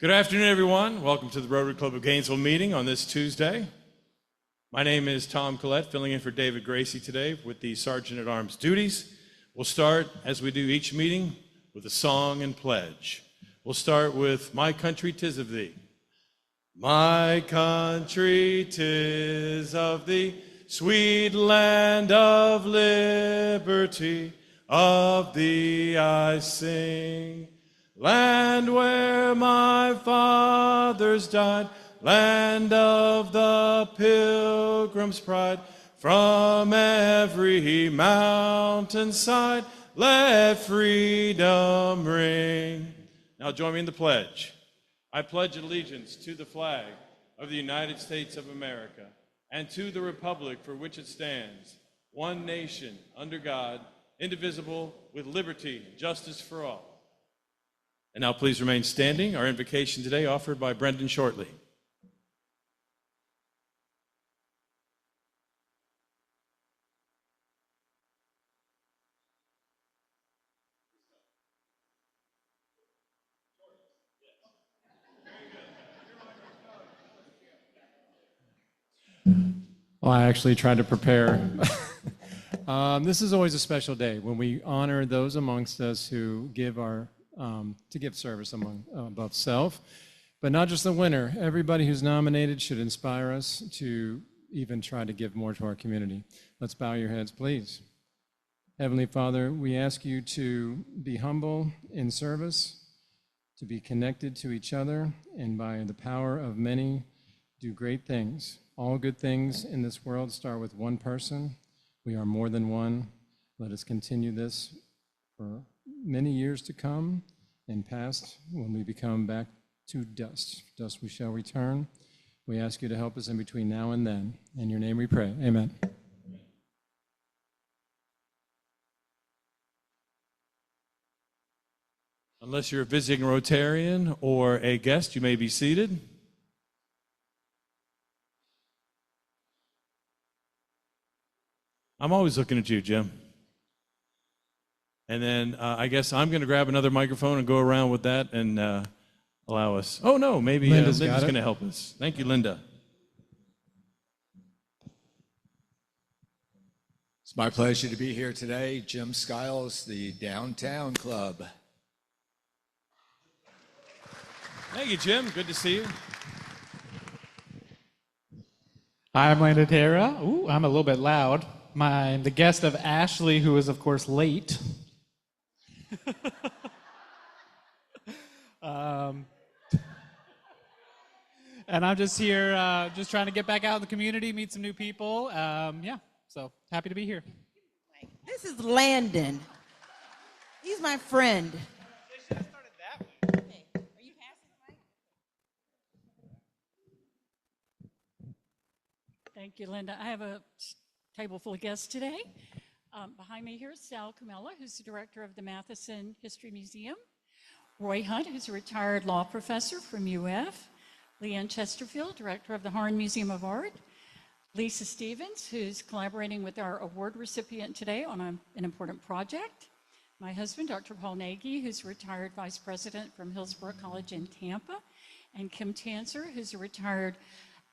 Good afternoon, everyone. Welcome to the Rotary Club of Gainesville meeting on this Tuesday. My name is Tom Collette, filling in for David Gracie today with the Sergeant-at-Arms duties. We'll start, as we do each meeting, with a song and pledge. We'll start with My Country 'Tis of Thee. My country 'tis of thee, sweet land of liberty, of thee I sing. Land where my fathers died, land of the Pilgrim's pride, from every mountainside, let freedom ring. Now join me in the pledge. I pledge allegiance to the flag of the United States of America and to the republic for which it stands, one nation, under God, indivisible, with liberty and justice for all. And now please remain standing. Our invocation today offered by Brendan Shortley. Well, I actually tried to prepare. This is always a special day when we honor those amongst us who give service above self, but not just the winner. Everybody who's nominated should inspire us to even try to give more to our community. Let's bow your heads, please. Heavenly Father, we ask you to be humble in service, to be connected to each other, and by the power of many, do great things. All good things in this world start with one person. We are more than one. Let us continue this for many years to come and past, when we become back to dust. Dust we shall return. We ask you to help us in between now and then. In your name we pray. Amen. Unless you're a visiting Rotarian or a guest, you may be seated. I'm always looking at you, Jim. And then I guess I'm going to grab another microphone and go around with that and allow us. Oh, no, maybe Linda's going to help us. Thank you, Linda. It's my pleasure to be here today. Jim Skiles, the Downtown Club. Thank you, Jim. Good to see you. Hi, I'm Landon Terra. Ooh, I'm a little bit loud. I'm the guest of Ashley, who is, of course, late. And I'm just here, just trying to get back out in the community, meet some new people. So happy to be here. This is Landon. He's my friend. They should have started that way. Okay. Are you passing the mic? Thank you, Linda. I have a table full of guests today. Behind me here is Sal Camella, who's the director of the Matheson History Museum. Roy Hunt, who's a retired law professor from UF. Leanne Chesterfield, director of the Harn Museum of Art. Lisa Stevens, who's collaborating with our award recipient today on an important project. My husband, Dr. Paul Nagy, who's a retired vice president from Hillsborough College in Tampa. And Kim Tanzer, who's a retired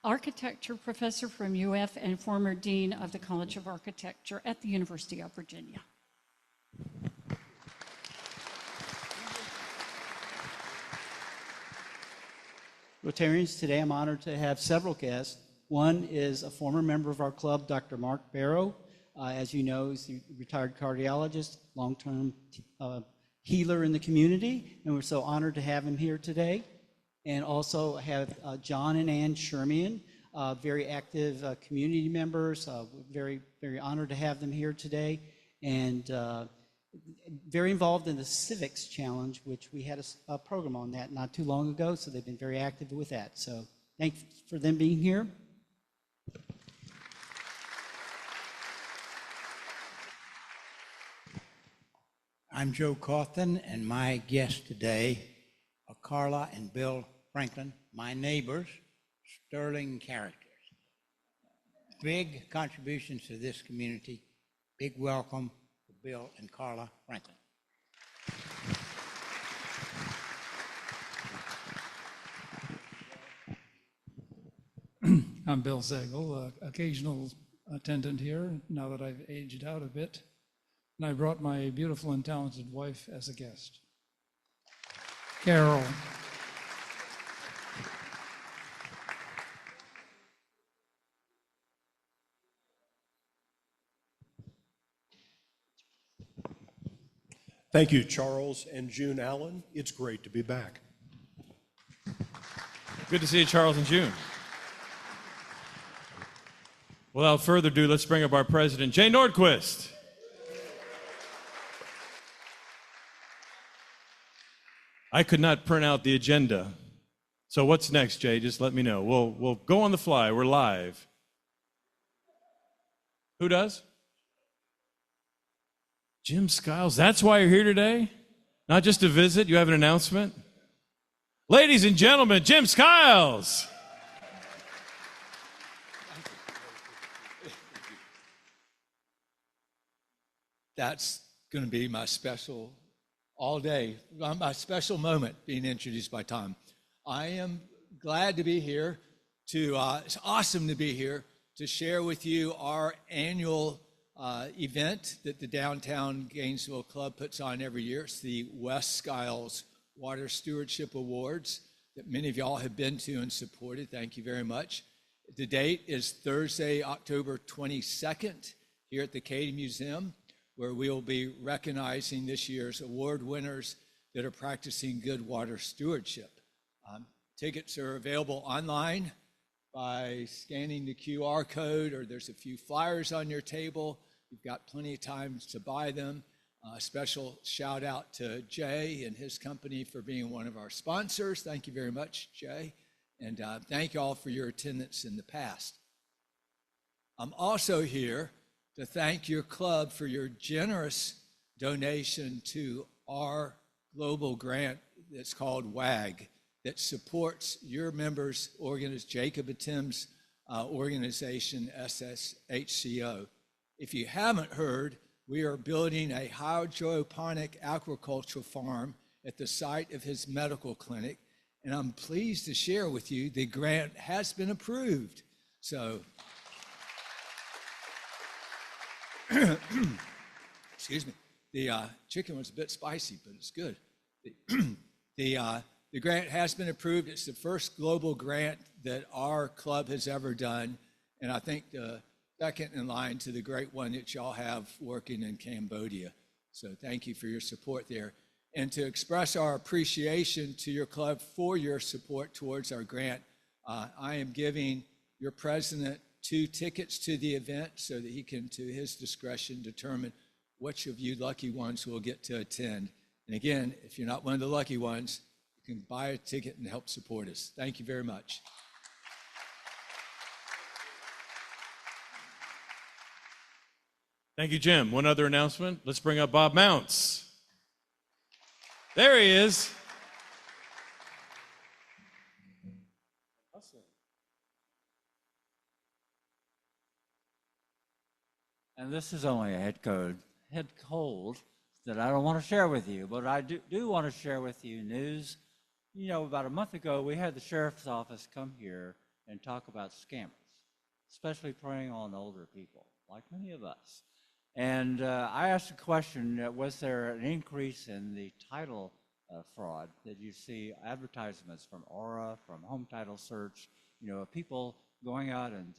architecture professor from UF and former dean of the College of Architecture at the University of Virginia. Rotarians, today I'm honored to have several guests. One is a former member of our club, Dr. Mark Barrow. As you know, he's a retired cardiologist, long-term healer in the community, and we're so honored to have him here today. And also have John and Ann Shermian, very active community members. Very, very honored to have them here today. And very involved in the Civics Challenge, which we had a program on that not too long ago, so they've been very active with that. So thanks for them being here. I'm Joe Cawthon, and my guests today are Carla and Bill Franklin, my neighbors, sterling characters. Big contributions to this community. Big welcome for Bill and Carla Franklin. I'm Bill Zegel, occasional attendant here now that I've aged out a bit. And I brought my beautiful and talented wife as a guest. Carol. Thank you, Charles and June Allen. It's great to be back. Good to see you, Charles and June. Without further ado, let's bring up our president, Jay Nordquist. I could not print out the agenda. So what's next, Jay? Just let me know. We'll go on the fly. We're live. Who does? Jim Skiles. That's why you're here today? Not just to visit? You have an announcement? Ladies and gentlemen, Jim Skiles. That's going to be my special all day, my special moment being introduced by Tom. I am glad to be here it's awesome to be here to share with you our annual event that the Downtown Gainesville Club puts on every year. It's the West Skiles Water Stewardship Awards that many of y'all have been to and supported. Thank you very much. The date is Thursday, October 22nd here at the Cady Museum, where we'll be recognizing this year's award winners that are practicing good water stewardship. Tickets are available online by scanning the QR code, or there's a few flyers on your table. You've got plenty of time to buy them. A special shout out to Jay and his company for being one of our sponsors. Thank you very much, Jay. And thank you all for your attendance in the past. I'm also here to thank your club for your generous donation to our global grant that's called WAG, that supports your members' organization, Jacob and Tim's organization, SSHCO. If you haven't heard, we are building a hydroponic aquaculture farm at the site of his medical clinic, and I'm pleased to share with you the grant has been approved. So, excuse me, the chicken was a bit spicy, but it's good. The grant has been approved. It's the first global grant that our club has ever done, and I think the second in line to the great one that y'all have working in Cambodia. So thank you for your support there. And to express our appreciation to your club for your support towards our grant, I am giving your president 2 tickets to the event so that he can, to his discretion, determine which of you lucky ones will get to attend. And again, if you're not one of the lucky ones, you can buy a ticket and help support us. Thank you very much. Thank you, Jim. One other announcement. Let's bring up Bob Mounts. There he is. And this is only a head cold that I don't want to share with you, but I do want to share with you news. You know, about a month ago, we had the sheriff's office come here and talk about scammers, especially preying on older people, like many of us. And I asked a question, was there an increase in the title fraud that you see advertisements from Aura, from Home Title Search, you know, people going out and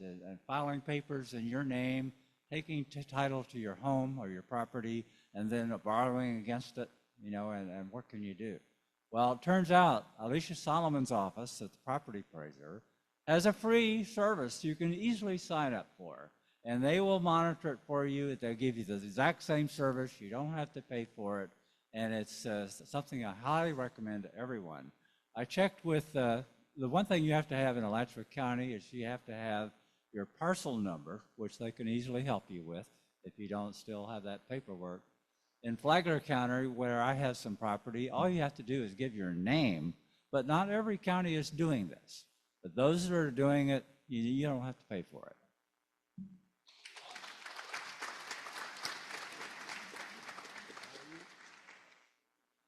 filing papers in your name, taking title to your home or your property, and then borrowing against it, you know, and what can you do? Well, it turns out Alicia Solomon's office at the property appraiser has a free service you can easily sign up for. And they will monitor it for you. They'll give you the exact same service. You don't have to pay for it. And it's something I highly recommend to everyone. I checked with the one thing you have to have in Alachua County is you have to have your parcel number, which they can easily help you with if you don't still have that paperwork. In Flagler County, where I have some property, all you have to do is give your name, but not every county is doing this. But those that are doing it, you don't have to pay for it.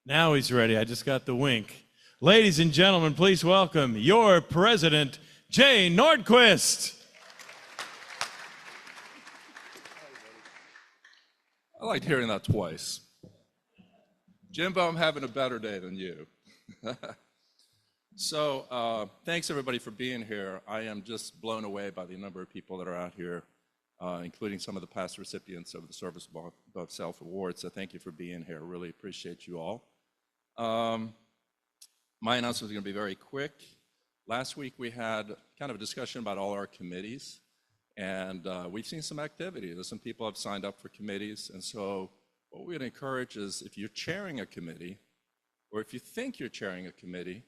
Now he's ready. I just got the wink. Ladies and gentlemen, please welcome your president, Jay Nordquist. I liked hearing that twice. Jimbo, I'm having a better day than you. So thanks everybody for being here. I am just blown away by the number of people that are out here, including some of the past recipients of the Service Above Self Award. So thank you for being here. Really appreciate you all. My announcement is going to be very quick. Last week we had kind of a discussion about all our committees, and we've seen some activity. There's some people have signed up for committees, and so what we would encourage is if you're chairing a committee, or if you think you're chairing a committee,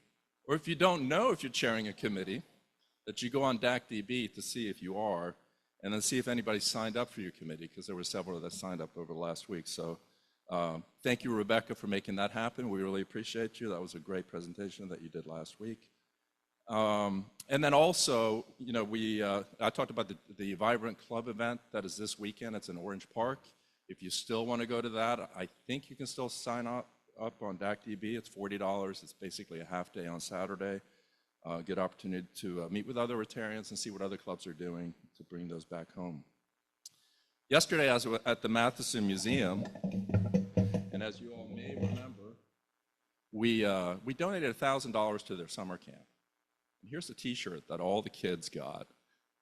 or if you don't know if you're chairing a committee, that you go on DACDB to see if you are, and then see if anybody signed up for your committee, because there were several that signed up over the last week. So thank you, Rebecca, for making that happen. We really appreciate you. That was a great presentation that you did last week. And then also, you know, I talked about the Vibrant Club event that is this weekend. It's in Orange Park. If you still want to go to that, I think you can still sign up on DACDB. It's $40. It's basically a half day on Saturday. Good opportunity to meet with other Rotarians and see what other clubs are doing to bring those back home. Yesterday, I was at the Matheson Museum, and as you all may remember, we donated $1,000 to their summer camp. And here's a T-shirt that all the kids got.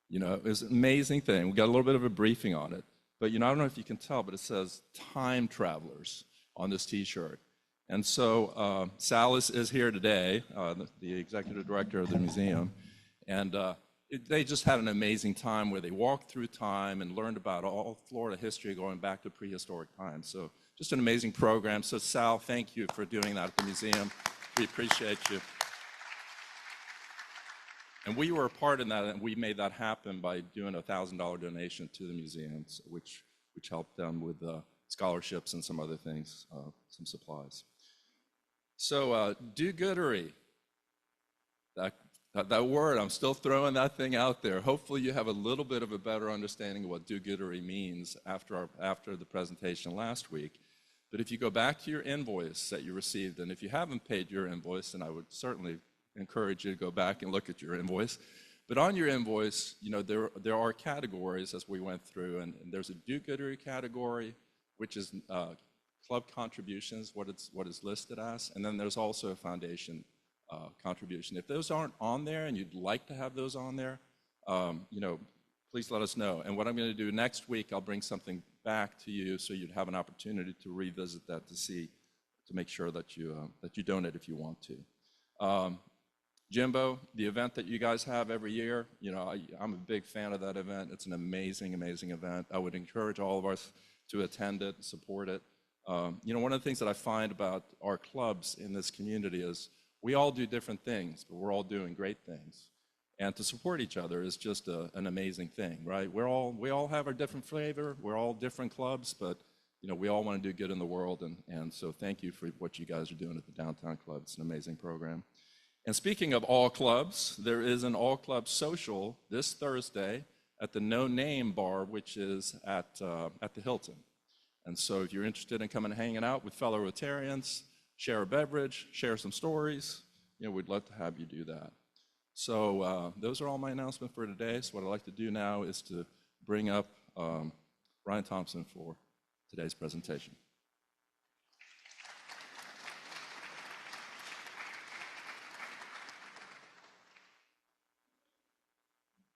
You know, it was an amazing thing. We got a little bit of a briefing on it. But, you know, I don't know if you can tell, but it says Time Travelers on this T-shirt. And so Sal is here today, the executive director of the museum. And they just had an amazing time where they walked through time and learned about all Florida history going back to prehistoric times. So just an amazing program. So Sal, thank you for doing that at the museum. We appreciate you. And we were a part in that, and we made that happen by doing a $1,000 donation to the museums, which helped them with scholarships and some other things, some supplies. So do-goodery, that word, I'm still throwing that thing out there. Hopefully you have a little bit of a better understanding of what do-goodery means after the presentation last week. But if you go back to your invoice that you received, and if you haven't paid your invoice, then I would certainly encourage you to go back and look at your invoice. But on your invoice, you know, there are categories as we went through, and there's a do-goodery category, which is club contributions, what is listed as, and then there's also a foundation contribution. If those aren't on there and you'd like to have those on there, you know, please let us know. And what I'm going to do next week, I'll bring something back to you so you'd have an opportunity to revisit that to make sure that you donate if you want to. Jimbo, the event that you guys have every year, you know, I'm a big fan of that event. It's an amazing, amazing event. I would encourage all of us to attend it and support it. You know, one of the things that I find about our clubs in this community is we all do different things, but we're all doing great things. And to support each other is just an amazing thing, right? We all have our different flavor. We're all different clubs, but, you know, we all want to do good in the world. And so thank you for what you guys are doing at the Downtown Club. It's an amazing program. And speaking of all clubs, there is an all-club social this Thursday at the No Name Bar, which is at the Hilton. And so if you're interested in coming and hanging out with fellow Rotarians, share a beverage, share some stories, you know, we'd love to have you do that. So those are all my announcements for today. So what I'd like to do now is to bring up Ryan Thompson for today's presentation.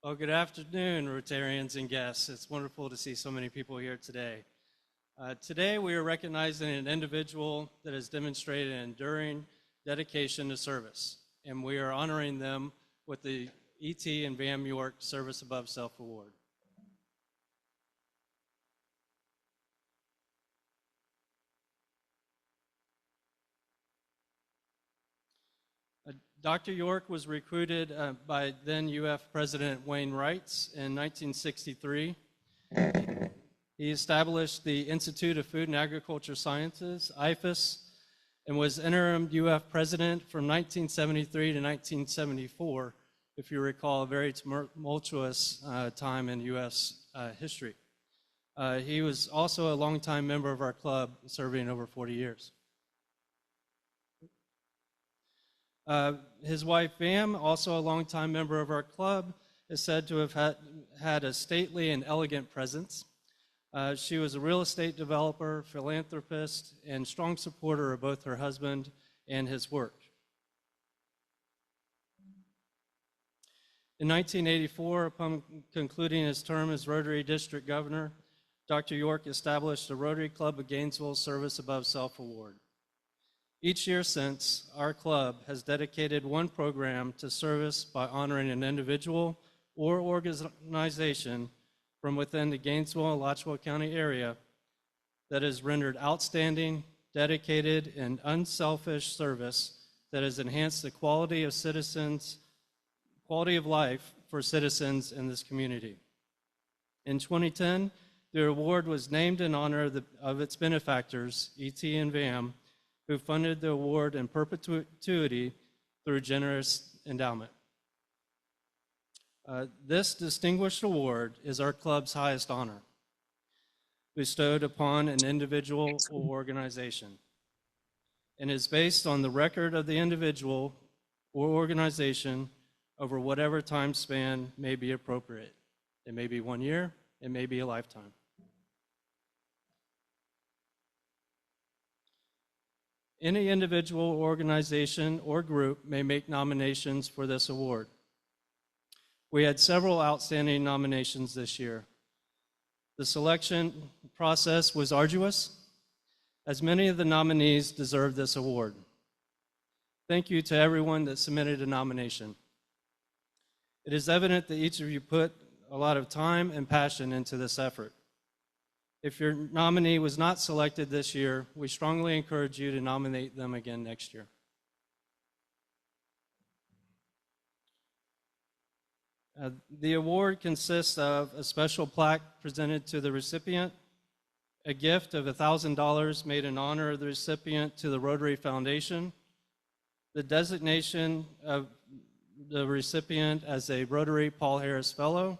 Well, good afternoon, Rotarians and guests. It's wonderful to see so many people here today. Today, we are recognizing an individual that has demonstrated an enduring dedication to service, and we are honoring them with the E.T. and Van York Service Above Self Award. Dr. York was recruited by then UF President Wayne Wrights in 1963. He established the Institute of Food and Agriculture Sciences, IFAS, and was interim UF president from 1973 to 1974, if you recall, a very tumultuous time in U.S. history. He was also a longtime member of our club, serving over 40 years. His wife, Vam, also a longtime member of our club, is said to have had a stately and elegant presence. She was a real estate developer, philanthropist, and strong supporter of both her husband and his work. In 1984, upon concluding his term as Rotary District Governor, Dr. York established the Rotary Club of Gainesville Service Above Self Award. Each year since, our club has dedicated one program to service by honoring an individual or organization from within the Gainesville and Alachua County area that has rendered outstanding, dedicated, and unselfish service that has enhanced the quality of life for citizens in this community. In 2010, the award was named in honor of its benefactors, E.T. and VAM, who funded the award in perpetuity through generous endowment. This distinguished award is our club's highest honor, bestowed upon an individual or organization, and is based on the record of the individual or organization over whatever time span may be appropriate. It may be 1 year, it may be a lifetime. Any individual, organization, or group may make nominations for this award. We had several outstanding nominations this year. The selection process was arduous, as many of the nominees deserve this award. Thank you to everyone that submitted a nomination. It is evident that each of you put a lot of time and passion into this effort. If your nominee was not selected this year, we strongly encourage you to nominate them again next year. The award consists of a special plaque presented to the recipient, a gift of $1,000 made in honor of the recipient to the Rotary Foundation, the designation of the recipient as a Rotary Paul Harris Fellow,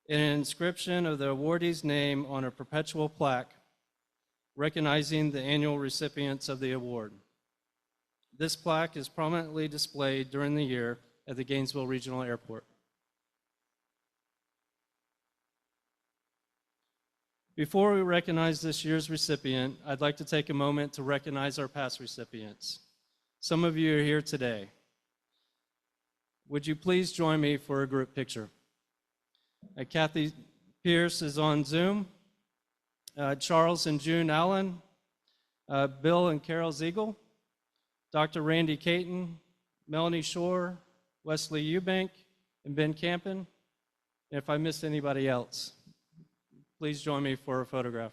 and an inscription of the awardee's name on a perpetual plaque recognizing the annual recipients of the award. This plaque is prominently displayed during the year at the Gainesville Regional Airport. Before we recognize this year's recipient, I'd like to take a moment to recognize our past recipients. Some of you are here today. Would you please join me for a group picture? Kathy Pierce is on Zoom. Charles and June Allen, Bill and Carol Ziegel, Dr. Randy Caton, Melanie Shore, Wesley Eubank, and Ben Campen. And if I missed anybody else, please join me for a photograph.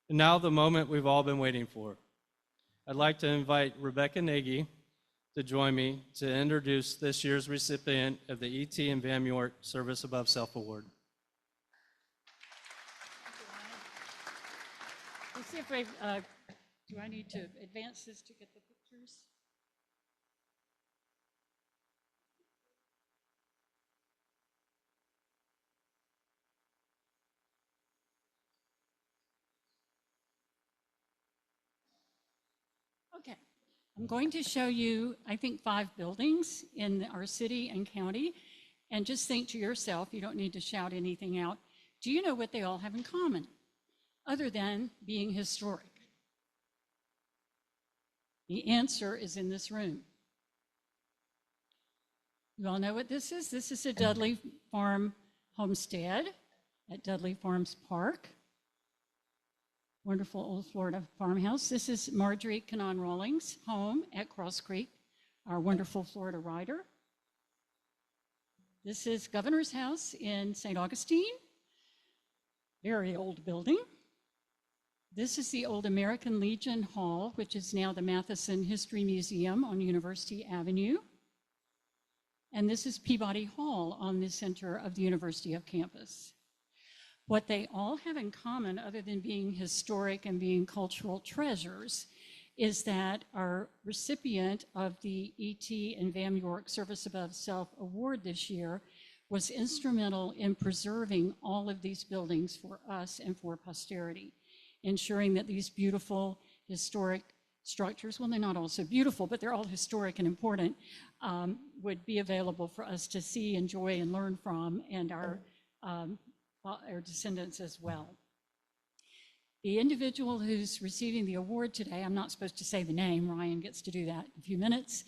And now the moment we've all been waiting for. I'd like to invite Rebecca Nagy to join me to introduce this year's recipient of the E.T. and VAM York Service Above Self Award. Let's see if do I need to advance this to get the pictures? Okay, I'm going to show you, I think, 5 buildings in our city and county, and just think to yourself, you don't need to shout anything out. Do you know what they all have in common? other than being historic? The answer is in this room. You all know what this is? This is a Dudley Farm homestead at Dudley Farms Park. Wonderful old Florida farmhouse. This is Marjorie Cannon Rawlings' home at Cross Creek, our wonderful Florida writer. This is Governor's House in St. Augustine, very old building. This is the old American Legion Hall, which is now the Matheson History Museum on University Avenue. And this is Peabody Hall on the center of the University of campus. What they all have in common, other than being historic and being cultural treasures, is that our recipient of the E.T. and Vam York Service Above Self Award this year was instrumental in preserving all of these buildings for us and for posterity, ensuring that these beautiful historic structures, well, they're not all so beautiful, but they're all historic and important, would be available for us to see, enjoy, and learn from, and our descendants as well. The individual who's receiving the award today, I'm not supposed to say the name, Ryan gets to do that in a few minutes,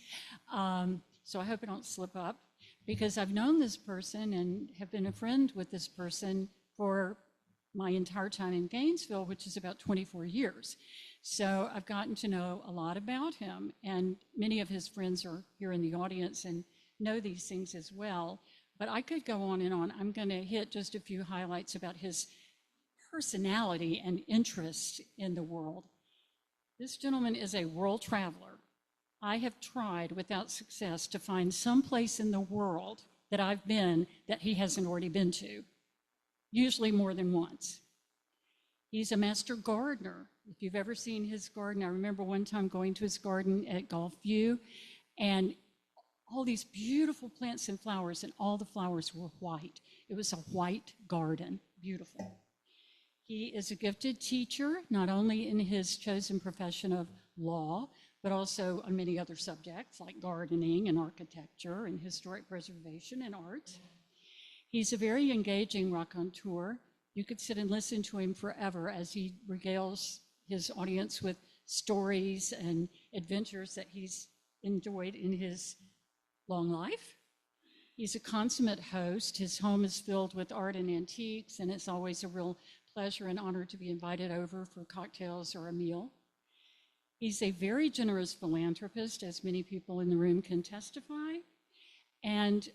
so I hope I don't slip up, because I've known this person and have been a friend with this person for my entire time in Gainesville, which is about 24 years. So I've gotten to know a lot about him, and many of his friends are here in the audience and know these things as well. But I could go on and on. I'm going to hit just a few highlights about his personality and interest in the world. This gentleman is a world traveler. I have tried without success to find some place in the world that I've been that he hasn't already been to, usually more than once. He's a master gardener. If you've ever seen his garden, I remember one time going to his garden at Gulfview, and all these beautiful plants and flowers, and all the flowers were white. It was a white garden, beautiful. He is a gifted teacher, not only in his chosen profession of law, but also on many other subjects like gardening and architecture and historic preservation and art. He's a very engaging raconteur. You could sit and listen to him forever as he regales his audience with stories and adventures that he's enjoyed in his long life. He's a consummate host. His home is filled with art and antiques, and it's always a real pleasure and honor to be invited over for cocktails or a meal. He's a very generous philanthropist, as many people in the room can testify, and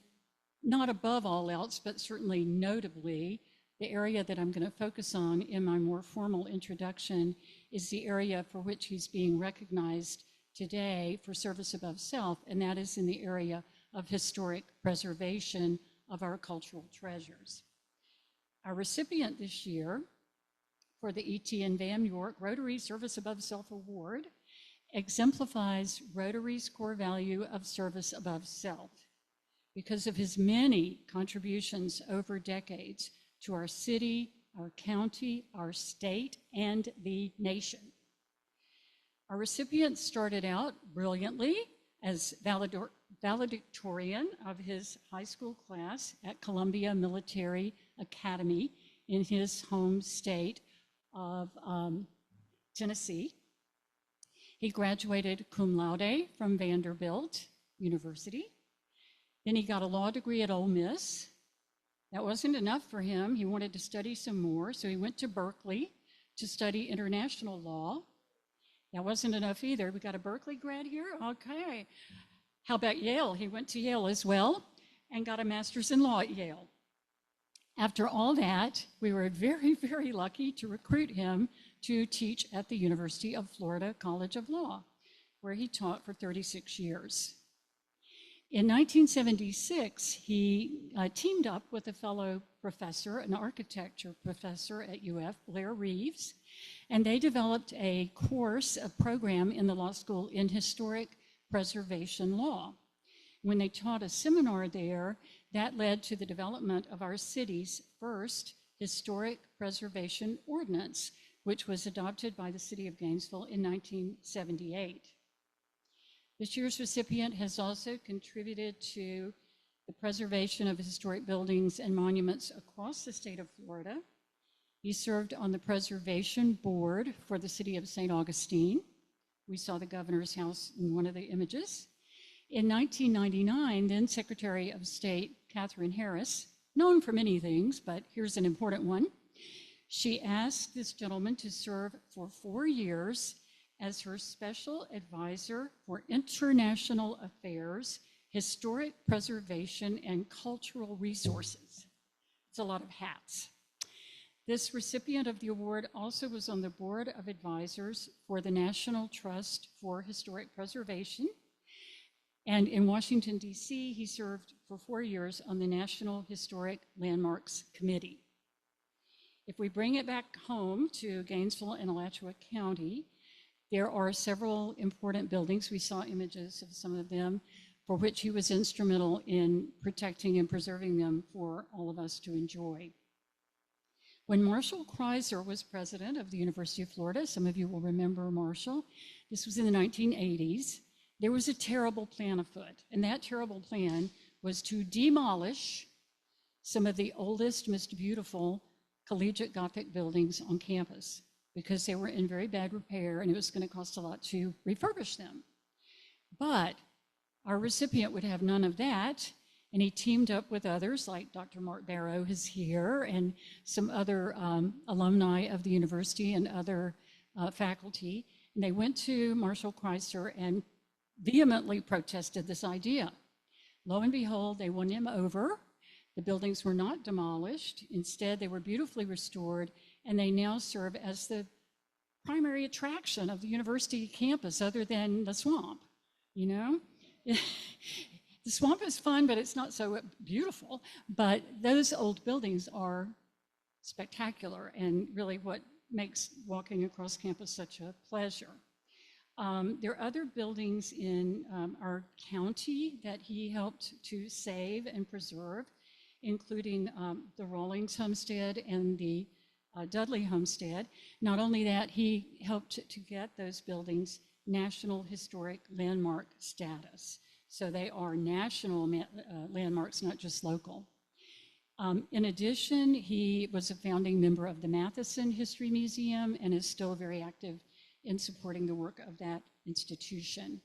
not above all else, but certainly notably, the area that I'm going to focus on in my more formal introduction is the area for which he's being recognized today for service above self, and that is in the area of historic preservation of our cultural treasures. Our recipient this year for the E.T. and Vam York Rotary Service Above Self Award exemplifies Rotary's core value of service above self because of his many contributions over decades to our city, our county, our state, and the nation. Our recipient started out brilliantly as valedictorian of his high school class at Columbia Military Academy in his home state of Tennessee. He graduated cum laude from Vanderbilt University. Then he got a law degree at Ole Miss. That wasn't enough for him. He wanted to study some more, so he went to Berkeley to study international law. That wasn't enough either. We got a Berkeley grad here? Okay. How about Yale? He went to Yale as well and got a master's in law at Yale. After all that, we were very, very lucky to recruit him to teach at the University of Florida College of Law, where he taught for 36 years. In 1976, he teamed up with a fellow professor, an architecture professor at UF, Blair Reeves, and they developed a course, a program in the law school in historic preservation law. When they taught a seminar there, that led to the development of our city's first historic preservation ordinance, which was adopted by the city of Gainesville in 1978. This year's recipient has also contributed to the preservation of historic buildings and monuments across the state of Florida. He served on the Preservation Board for the city of St. Augustine. We saw the governor's house in one of the images. In 1999, then Secretary of State Katherine Harris, known for many things, but here's an important one. She asked this gentleman to serve for 4 years as her special advisor for international affairs, historic preservation, and cultural resources. It's a lot of hats. This recipient of the award also was on the board of advisors for the National Trust for Historic Preservation. And in Washington, D.C., he served for 4 years on the National Historic Landmarks Committee. If we bring it back home to Gainesville and Alachua County, there are several important buildings. We saw images of some of them for which he was instrumental in protecting and preserving them for all of us to enjoy. When Marshall Kreiser was president of the University of Florida, some of you will remember Marshall, this was in the 1980s, there was a terrible plan afoot, and that terrible plan was to demolish some of the oldest, most beautiful collegiate Gothic buildings on campus because they were in very bad repair and it was going to cost a lot to refurbish them. But our recipient would have none of that, and he teamed up with others like Dr. Mark Barrow, who's here, and some other alumni of the university and other faculty, and they went to Marshall Kreiser and vehemently protested this idea. Lo and behold, they won him over. The buildings were not demolished. Instead, they were beautifully restored, and they now serve as the primary attraction of the university campus other than the swamp, you know? The swamp is fun, but it's not so beautiful. But those old buildings are spectacular and really what makes walking across campus such a pleasure. There are other buildings in our county that he helped to save and preserve, including the Rawlings Homestead and the Dudley Homestead. Not only that, he helped to get those buildings National Historic Landmark status. So they are national landmarks, not just local. In addition, he was a founding member of the Matheson History Museum and is still very active in supporting the work of that institution.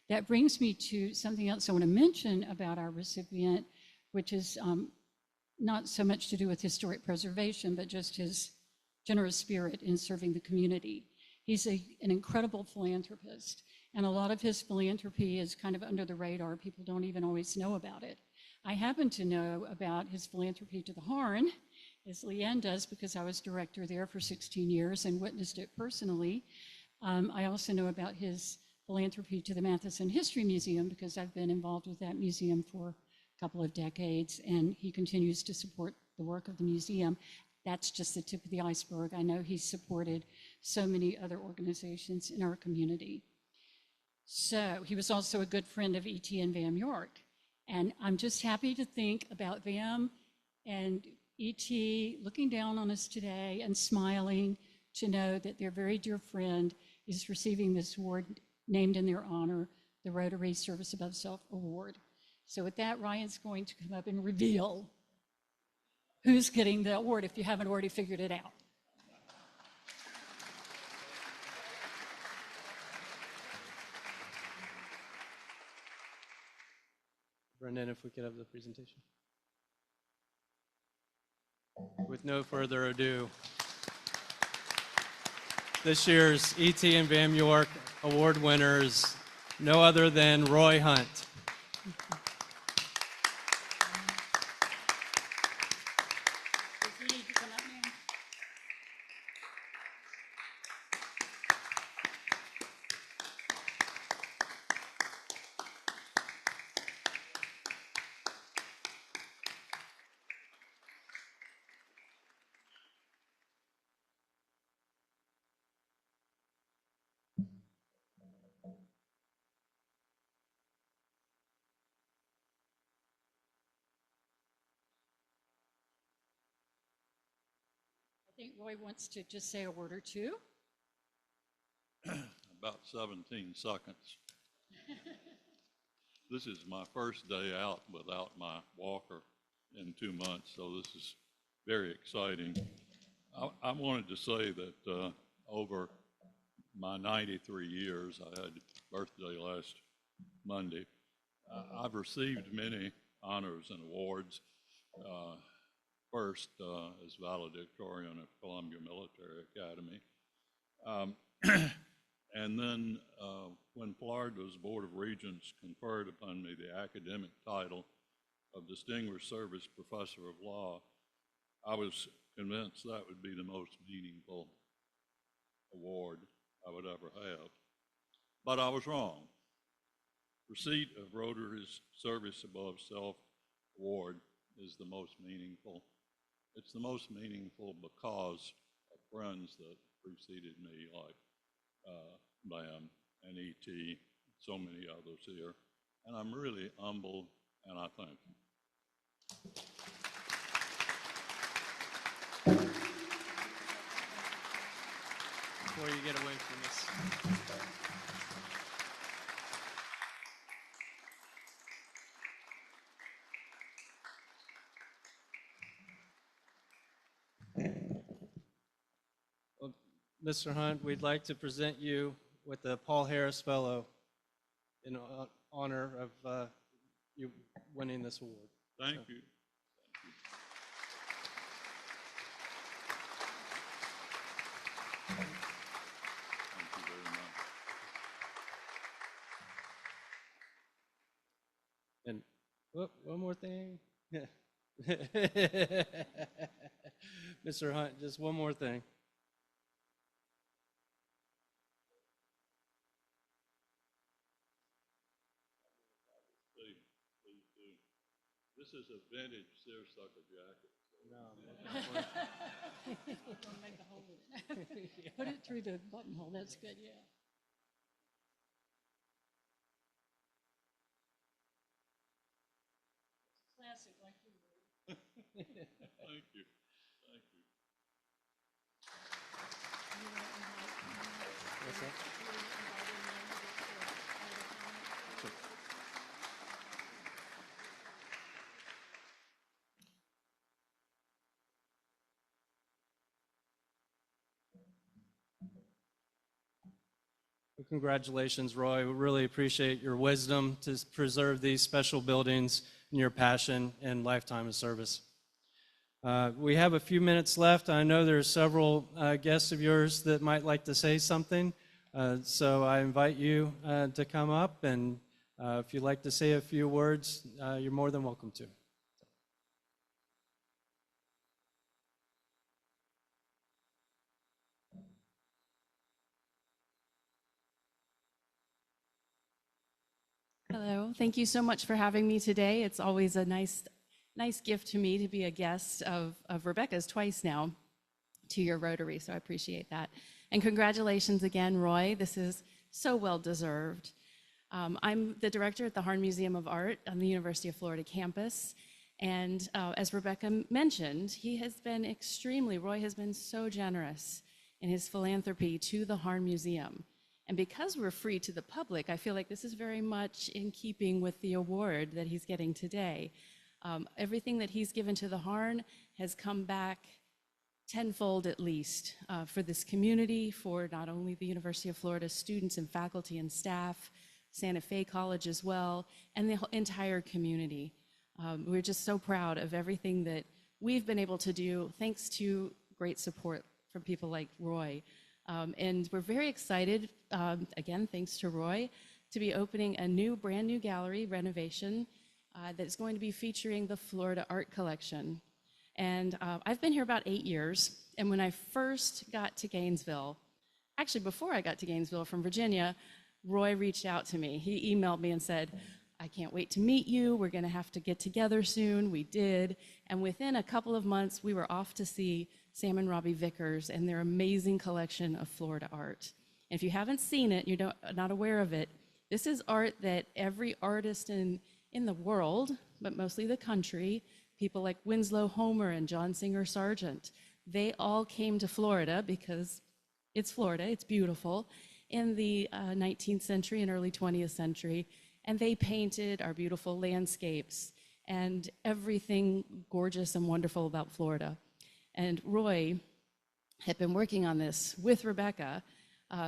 That brings me to something else I want to mention about our recipient, which is not so much to do with historic preservation, but just his generous spirit in serving the community. He's an incredible philanthropist, and a lot of his philanthropy is kind of under the radar. People don't even always know about it. I happen to know about his philanthropy to the Harn, as Leanne does, because I was director there for 16 years and witnessed it personally. I also know about his philanthropy to the Matheson History Museum because I've been involved with that museum for a couple of decades, and he continues to support the work of the museum. That's just the tip of the iceberg. I know he's supported so many other organizations in our community. So he was also a good friend of E.T. and Vam York. And I'm just happy to think about Vam and E.T. looking down on us today and smiling to know that their very dear friend is receiving this award named in their honor, the Rotary Service Self Award. So with that, Ryan's going to come up and reveal who's getting the award if you haven't already figured it out. Brendan, if we could have the presentation. With no further ado, this year's E.T. and Vam York Award winners, no other than Roy Hunt. I think Roy wants to just say a word or two. About 17 seconds. This is my first day out without my walker in 2 months, so this is very exciting. I wanted to say that over my 93 years, I had birthday last Monday, I've received many honors and awards. First, as valedictorian of Columbia Military Academy. And then when Florida's Board of Regents conferred upon me the academic title of Distinguished Service Professor of Law, I was convinced that would be the most meaningful award I would ever have. But I was wrong. Receipt of Rotary Service Self Award is the most meaningful. It's the most meaningful because of friends that preceded me, like Bam and E.T., so many others here. And I'm really humbled, and I thank you. Before you get away from us. Well, Mr. Hunt, we'd like to present you with the Paul Harris Fellow in honor of you winning this award. Thank you. Thank you very much. And one more thing. Mr. Hunt, just one more thing. This is a vintage seersucker jacket. No. Don't make a hole in it. Put it through the buttonhole. That's good, yeah. Classic, like you were. Thank you. Thank you. What's that? Well, congratulations, Roy. We really appreciate your wisdom to preserve these special buildings and your passion and lifetime of service. We have a few minutes left. I know there are several guests of yours that might like to say something. So I invite you to come up, and if you'd like to say a few words, you're more than welcome to. Hello. Thank you so much for having me today. It's always a nice gift to me to be a guest of Rebecca's twice now to your Rotary, so I appreciate that. And congratulations again, Roy. This is so well deserved. I'm the director at the Harn Museum of Art on the University of Florida campus. And as Rebecca mentioned, Roy has been so generous in his philanthropy to the Harn Museum. And because we're free to the public, I feel like this is very much in keeping with the award that he's getting today. Everything that he's given to the Harn has come back tenfold at least for this community, for not only the University of Florida students and faculty and staff, Santa Fe College as well, and the entire community. We're just so proud of everything that we've been able to do thanks to great support from people like Roy. And we're very excited, again, thanks to Roy, to be opening a brand new gallery renovation that's going to be featuring the Florida Art Collection. And I've been here about 8 years, and when I first got to Gainesville, actually before I got to Gainesville from Virginia, Roy reached out to me. He emailed me and said, I can't wait to meet you. We're gonna have to get together soon. We did. And within a couple of months, we were off to see Sam and Robbie Vickers and their amazing collection of Florida art. And if you haven't seen it, you're not aware of it, this is art that every artist in the world, but mostly the country, people like Winslow Homer and John Singer Sargent, they all came to Florida because it's Florida, it's beautiful, in the 19th century and early 20th century, and they painted our beautiful landscapes and everything gorgeous and wonderful about Florida. And Roy have been working on this with Rebecca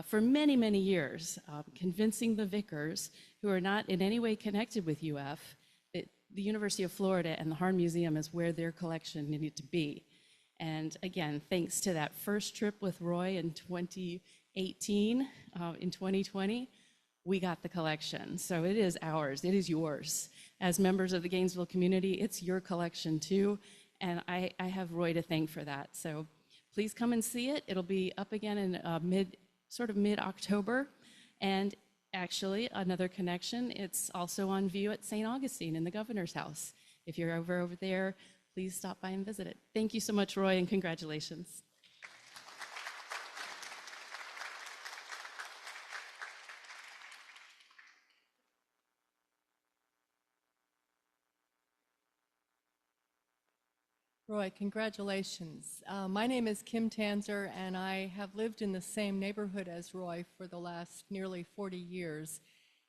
for many, many years, convincing the vicars who are not in any way connected with UF that the University of Florida and the Harn Museum is where their collection needed to be. And again, thanks to that first trip with Roy in 2018, in 2020, we got the collection. So it is ours, it is yours. As members of the Gainesville community, it's your collection too, and I have Roy to thank for that. So please come and see it. It'll be up again in mid-October. And actually, another connection, it's also on view at St. Augustine in the Governor's House. If you're over there, please stop by and visit it. Thank you so much, Roy, and congratulations. Roy, congratulations. My name is Kim Tanzer, and I have lived in the same neighborhood as Roy for the last nearly 40 years.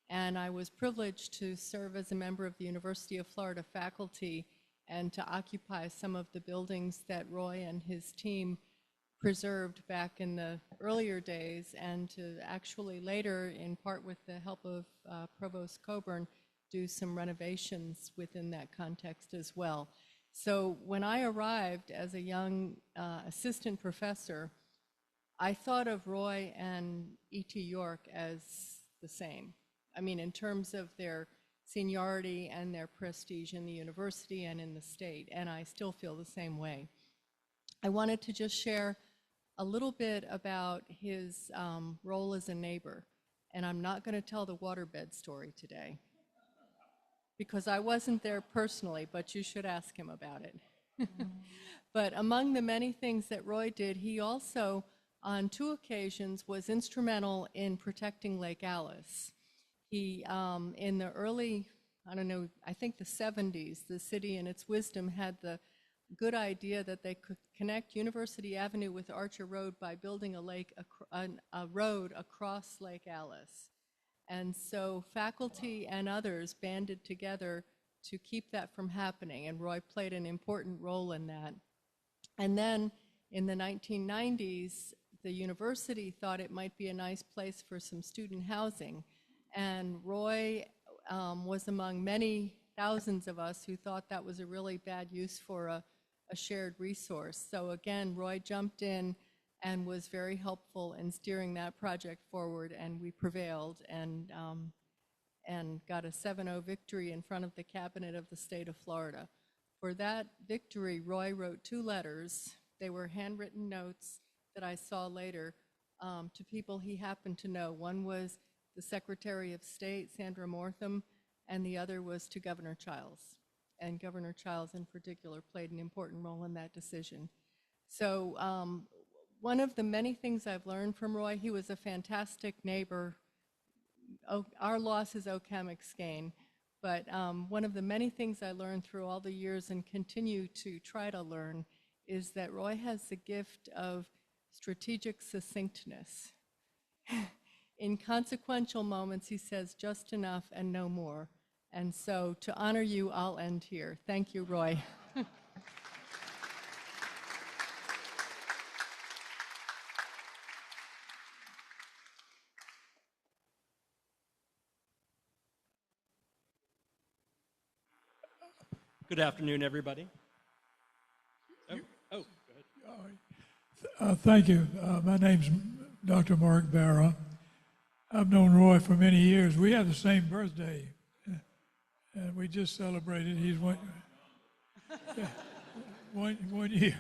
And I was privileged to serve as a member of the University of Florida faculty and to occupy some of the buildings that Roy and his team preserved back in the earlier days, and to actually later, in part with the help of Provost Coburn, do some renovations within that context as well. So when I arrived as a young assistant professor, I thought of Roy and E.T. York as the same. I mean, in terms of their seniority and their prestige in the university and in the state, and I still feel the same way. I wanted to just share a little bit about his role as a neighbor, and I'm not going to tell the waterbed story today, because I wasn't there personally, but you should ask him about it. But among the many things that Roy did, he also, on 2 occasions, was instrumental in protecting Lake Alice. He, in the early, I don't know, I think the 70s, the city in its wisdom had the good idea that they could connect University Avenue with Archer Road by building a road across Lake Alice. And so faculty and others banded together to keep that from happening, and Roy played an important role in that. And then in the 1990s, the university thought it might be a nice place for some student housing, and Roy was among many thousands of us who thought that was a really bad use for a shared resource. So again, Roy jumped in and was very helpful in steering that project forward, and we prevailed and got a 7-0 victory in front of the cabinet of the state of Florida. For that victory, Roy wrote 2 letters. They were handwritten notes that I saw later to people he happened to know. One was the Secretary of State, Sandra Mortham, and the other was to Governor Childs. And Governor Childs in particular played an important role in that decision. So one of the many things I've learned from Roy, he was a fantastic neighbor. Our loss is Okemuk's gain, but one of the many things I learned through all the years and continue to try to learn is that Roy has the gift of strategic succinctness. In consequential moments, he says just enough and no more. And so to honor you, I'll end here. Thank you, Roy. Good afternoon, everybody. Oh, go ahead. Thank you. My name's Dr. Mark Barra. I've known Roy for many years. We have the same birthday. And we just celebrated. He's one year.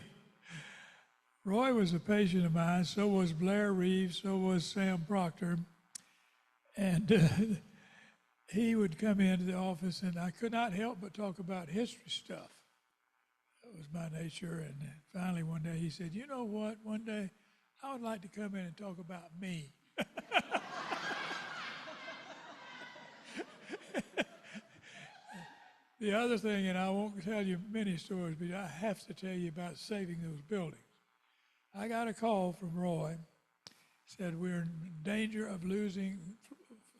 Roy was a patient of mine. So was Blair Reeves. So was Sam Proctor. And he would come into the office, and I could not help but talk about history stuff. That was my nature. And finally one day he said, you know what, one day I would like to come in and talk about me. The other thing, and I won't tell you many stories, but I have to tell you about saving those buildings. I got a call from Roy, said we're in danger of losing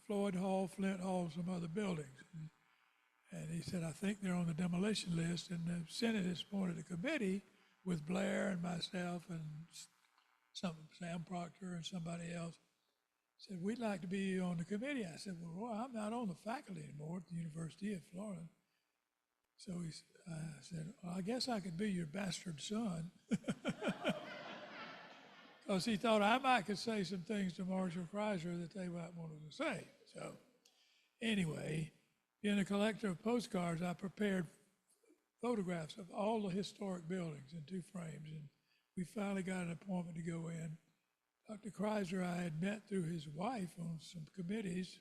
Floyd Hall, Flint Hall, some other buildings. And he said, I think they're on the demolition list, and the Senate has appointed a committee with Blair and myself and Sam Proctor and somebody else, said, we'd like to be on the committee. I said, well, Roy, I'm not on the faculty anymore at the University of Florida. So I said, well, I guess I could be your bastard son. Because he thought I might could say some things to Marshall Chrysler that they might want to say. So anyway, being a collector of postcards, I prepared photographs of all the historic buildings in 2 frames, and we finally got an appointment to go in. Dr. Chrysler I had met through his wife on some committees,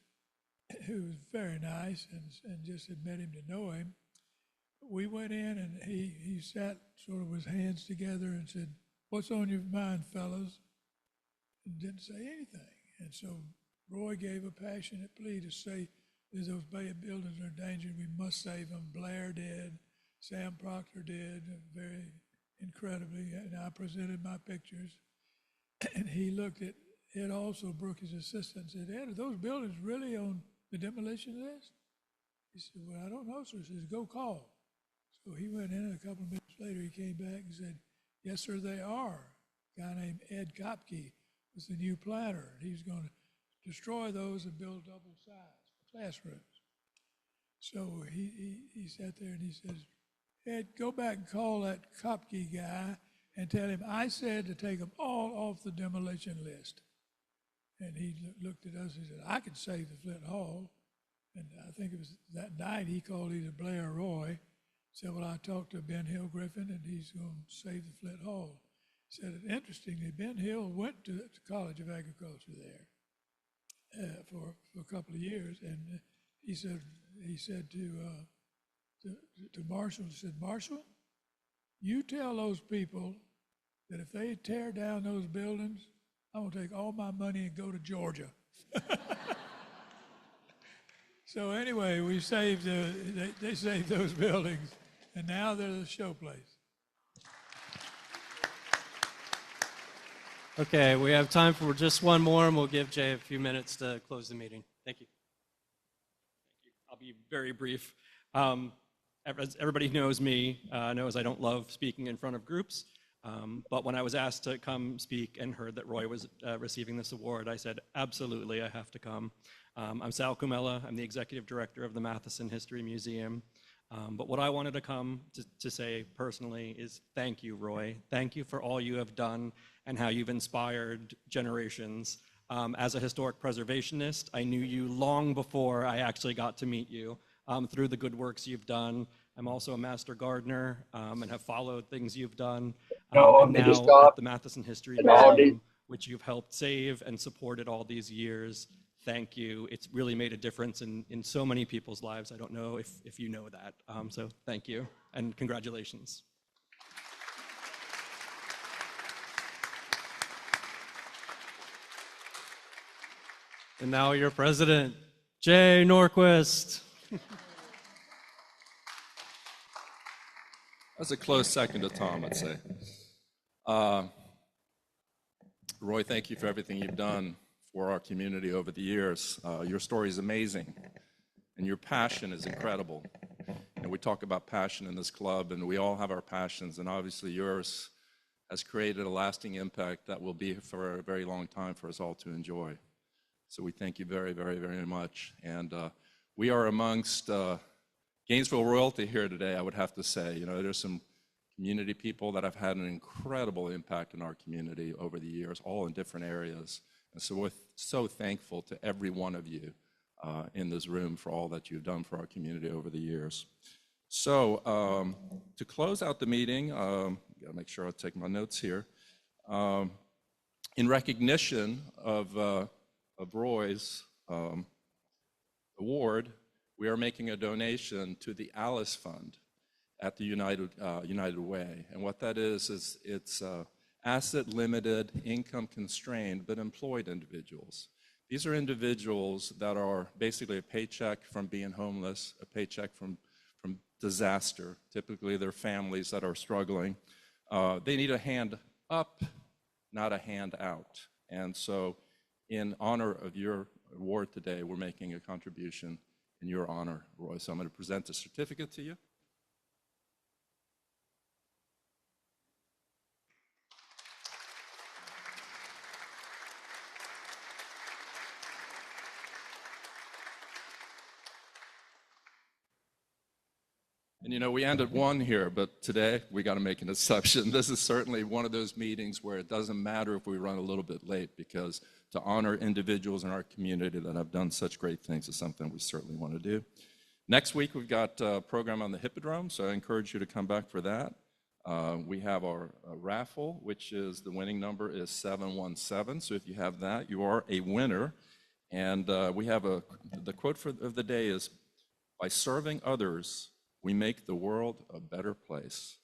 who was very nice, and just had met him to know him. We went in, and he sat sort of with his hands together and said, what's on your mind, fellas? And didn't say anything. And so Roy gave a passionate plea to say, those buildings are in danger, we must save them. Blair did, Sam Proctor did, very incredibly, and I presented my pictures. And he looked at Ed also, Brooke, his assistant, and said, Ed, are those buildings really on the demolition list? He said, well, I don't know, sir. He says, go call. So he went in, and a couple of minutes later he came back and said, yes, sir, they are. A guy named Ed Kopke was the new planner. He's going to destroy those and build double-size classrooms. So he sat there and he says, Ed, go back and call that Kopke guy and tell him I said to take them all off the demolition list. And he looked at us and said, I could save the Flint Hall. And I think it was that night he called either Blair or Roy. Said, well, I talked to Ben Hill Griffin, and he's going to save the Flint Hall. He said, interestingly, Ben Hill went to the College of Agriculture there for a couple of years. And he said to Marshall, he said, Marshall, you tell those people that if they tear down those buildings, I'm going to take all my money and go to Georgia. So anyway, we saved they saved those buildings, and now they're the showplace. Okay, we have time for just one more, and we'll give Jay a few minutes to close the meeting. Thank you. I'll be very brief. Everybody knows me, knows I don't love speaking in front of groups. But when I was asked to come speak and heard that Roy was receiving this award, I said, absolutely, I have to come. I'm Sal Kumela. I'm the executive director of the Matheson History Museum. But what I wanted to come to say personally is thank you, Roy. Thank you for all you have done and how you've inspired generations. As a historic preservationist, I knew you long before I actually got to meet you through the good works you've done. I'm also a master gardener and have followed things you've done. And now at the Matheson History Museum, which you've helped save and supported all these years. Thank you. It's really made a difference in so many people's lives. I don't know if you know that. So thank you and congratulations. And now your president, Jay Norquist. That's a close second to Tom, I'd say. Roy, thank you for everything you've done for our community over the years. Your story is amazing, and your passion is incredible. And we talk about passion in this club, and we all have our passions, and obviously yours has created a lasting impact that will be for a very long time for us all to enjoy. So we thank you very, very, very much. And we are amongst Gainesville royalty here today, I would have to say. You know, there's some community people that have had an incredible impact in our community over the years, all in different areas. And so we're so thankful to every one of you in this room for all that you've done for our community over the years. So to close out the meeting, gotta make sure I take my notes here. In recognition of Roy's award, we are making a donation to the Alice Fund at the United Way. And what that is it's asset-limited, income-constrained, but employed individuals. These are individuals that are basically a paycheck from being homeless, a paycheck from disaster. Typically, they're families that are struggling. They need a hand up, not a hand out. And so in honor of your award today, we're making a contribution in your honor, Roy. So I'm going to present the certificate to you. And you know, we end at 1 here, but today we got to make an exception. This is certainly one of those meetings where it doesn't matter if we run a little bit late, because to honor individuals in our community that have done such great things is something we certainly want to do. Next week, we've got a program on the Hippodrome, so I encourage you to come back for that. We have our raffle, which is the winning number is 717. So if you have that, you are a winner. And we have the quote of the day is, "By serving others, we make the world a better place."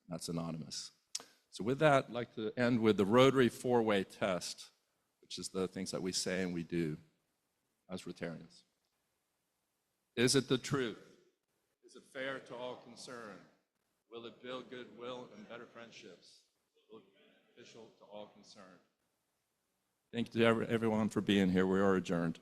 That's anonymous. So with that, I'd like to end with the Rotary four-way test, which is the things that we say and we do as Rotarians. Is it the truth? Is it fair to all concerned? Will it build goodwill and better friendships? Will it be beneficial to all concerned? Thank you to everyone for being here. We are adjourned.